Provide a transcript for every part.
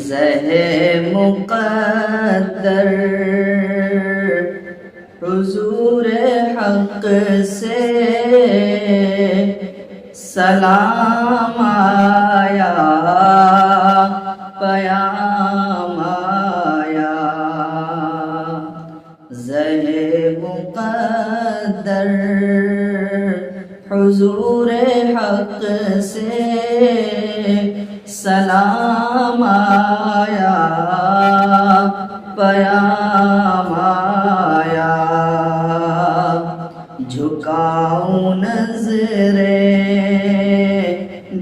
زہ مقدر حضور حق سے سلام آیا، پیام آیا، زہ مقدر حضور حق سے سلام آیا، پیام آیا، جھکاؤں نظریں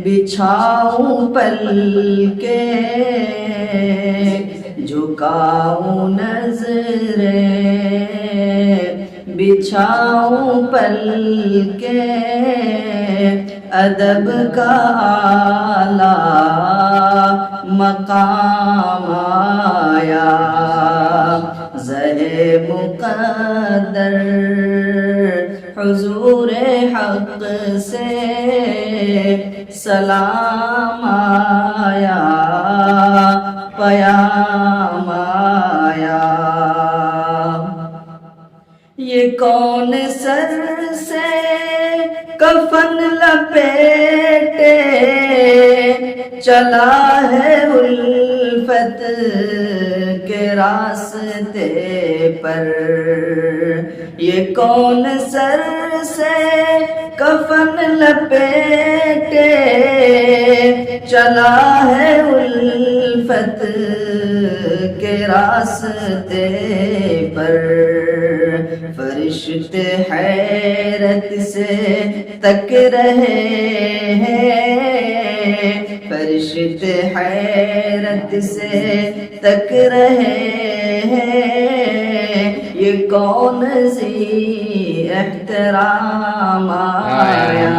بچھاؤں پلکیں، جھکاؤں نظریں بچھاؤں پلکیں، ادب کا اعلیٰ مقام آیا، زہ مقدر حضور حق سے سلام آیا، پیام آیا، یہ کون سر سے کفن لپیٹے چلا ہے الفت کے راستے پر، یہ کون سر سے کفن لپیٹے چلا ہے الفت کے راستے پر، فرشتے حیرت سے تک رہے ہیں، فرشتے حیرت سے تک رہے ہیں، یہ کون ذی احترام آیا،